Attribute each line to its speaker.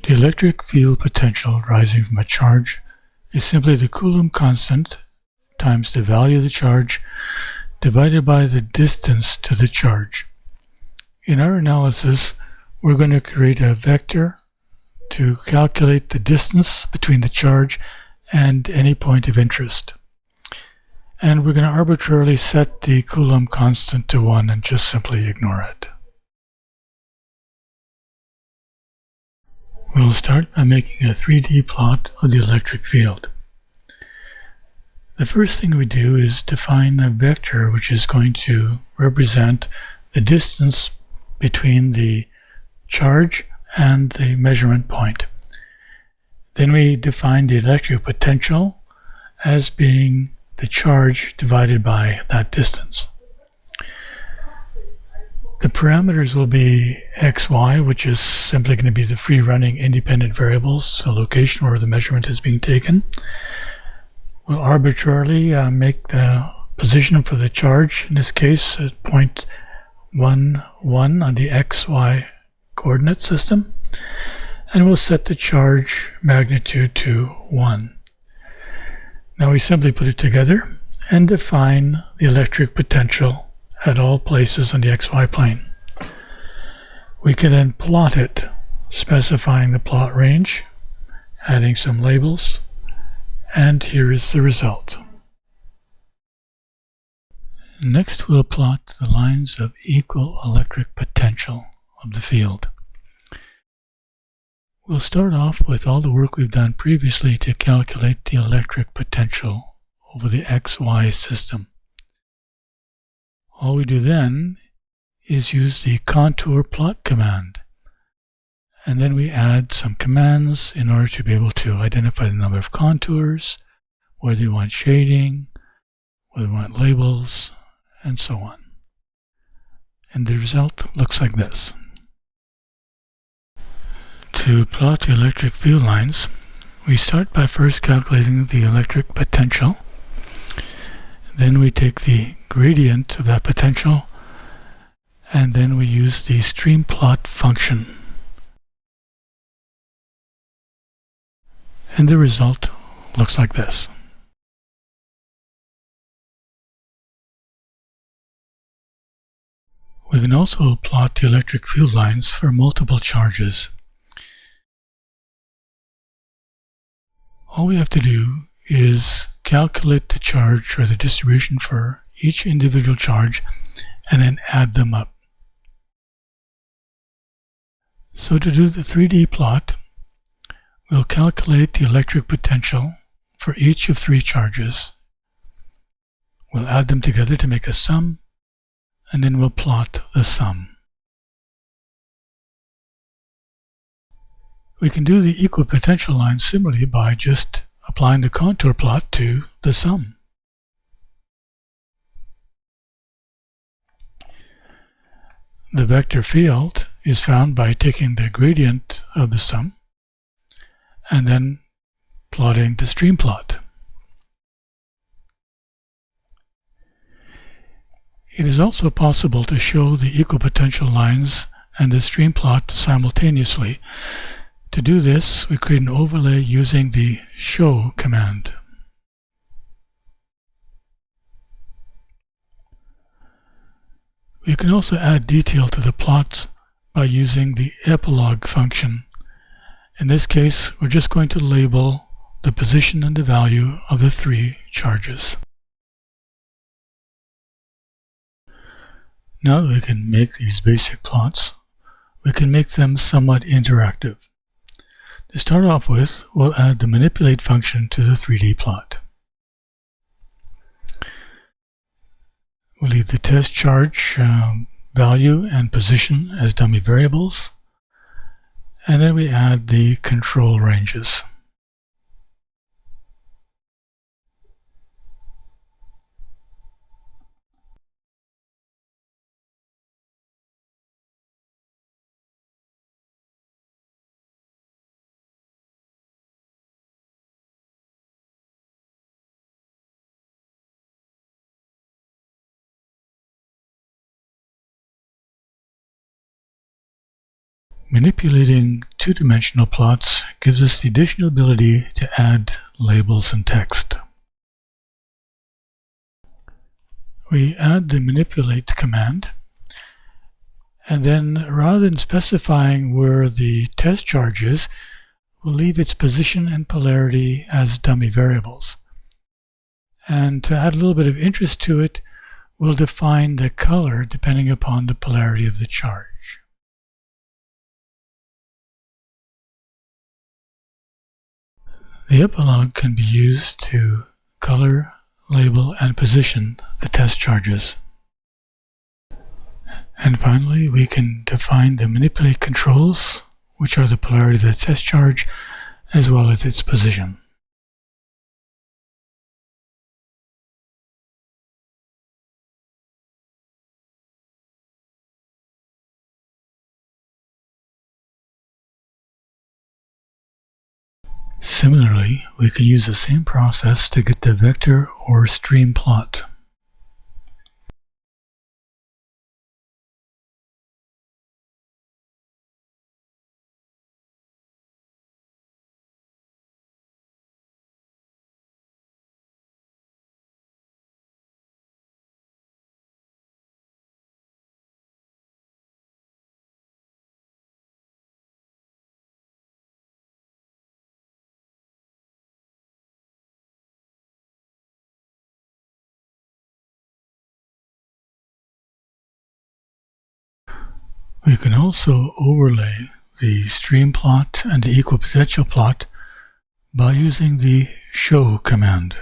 Speaker 1: The electric field potential rising from a charge is simply the Coulomb constant times the value of the charge divided by the distance to the charge. In our analysis, we're going to create a vector to calculate the distance between the charge and any point of interest. And we're going to arbitrarily set the Coulomb constant to 1 and just simply ignore it. We'll start by making a 3D plot of the electric field. The first thing we do is define a vector which is going to represent the distance between the charge and the measurement point. Then we define the electric potential as being the charge divided by that distance. The parameters will be x, y, which is simply going to be the free-running independent variables, the location where the measurement is being taken. We'll arbitrarily make the position for the charge, in this case at 0.11 on the x-y coordinate system, and we'll set the charge magnitude to 1. Now we simply put it together and define the electric potential at all places on the xy plane. We can then plot it, specifying the plot range, adding some labels, and here is the result. Next we'll plot the lines of equal electric potential of the field. We'll start off with all the work we've done previously to calculate the electric potential over the XY system. All we do then is use the contour plot command, and then we add some commands in order to be able to identify the number of contours, whether you want shading, whether you want labels, and so on. And the result looks like this. To plot the electric field lines, we start by first calculating the electric potential. Then we take the gradient of that potential, and then we use the stream plot function. And the result looks like this. We can also plot the electric field lines for multiple charges. All we have to do is calculate the charge or the distribution for each individual charge and then add them up. So to do the 3D plot, we'll calculate the electric potential for each of 3 charges. We'll add them together to make a sum, and then we'll plot the sum. We can do the equipotential line similarly by just applying the contour plot to the sum. The vector field is found by taking the gradient of the sum and then plotting the stream plot. It is also possible to show the equipotential lines and the stream plot simultaneously. To do this, we create an overlay using the show command. We can also add detail to the plots by using the epilogue function. In this case, we're just going to label the position and the value of the 3 charges. Now that we can make these basic plots, we can make them somewhat interactive. To start off with, we'll add the manipulate function to the 3D plot. We'll leave the test charge value and position as dummy variables, and then we add the control ranges. Manipulating two-dimensional plots gives us the additional ability to add labels and text. We add the manipulate command, and then rather than specifying where the test charge is, we'll leave its position and polarity as dummy variables. And to add a little bit of interest to it, we'll define the color depending upon the polarity of the charge. The epilogue can be used to color, label, and position the test charges. And finally, we can define the manipulate controls, which are the polarity of the test charge, as well as its position. Similarly, we can use the same process to get the vector or stream plot. We can also overlay the stream plot and the equipotential plot by using the show command.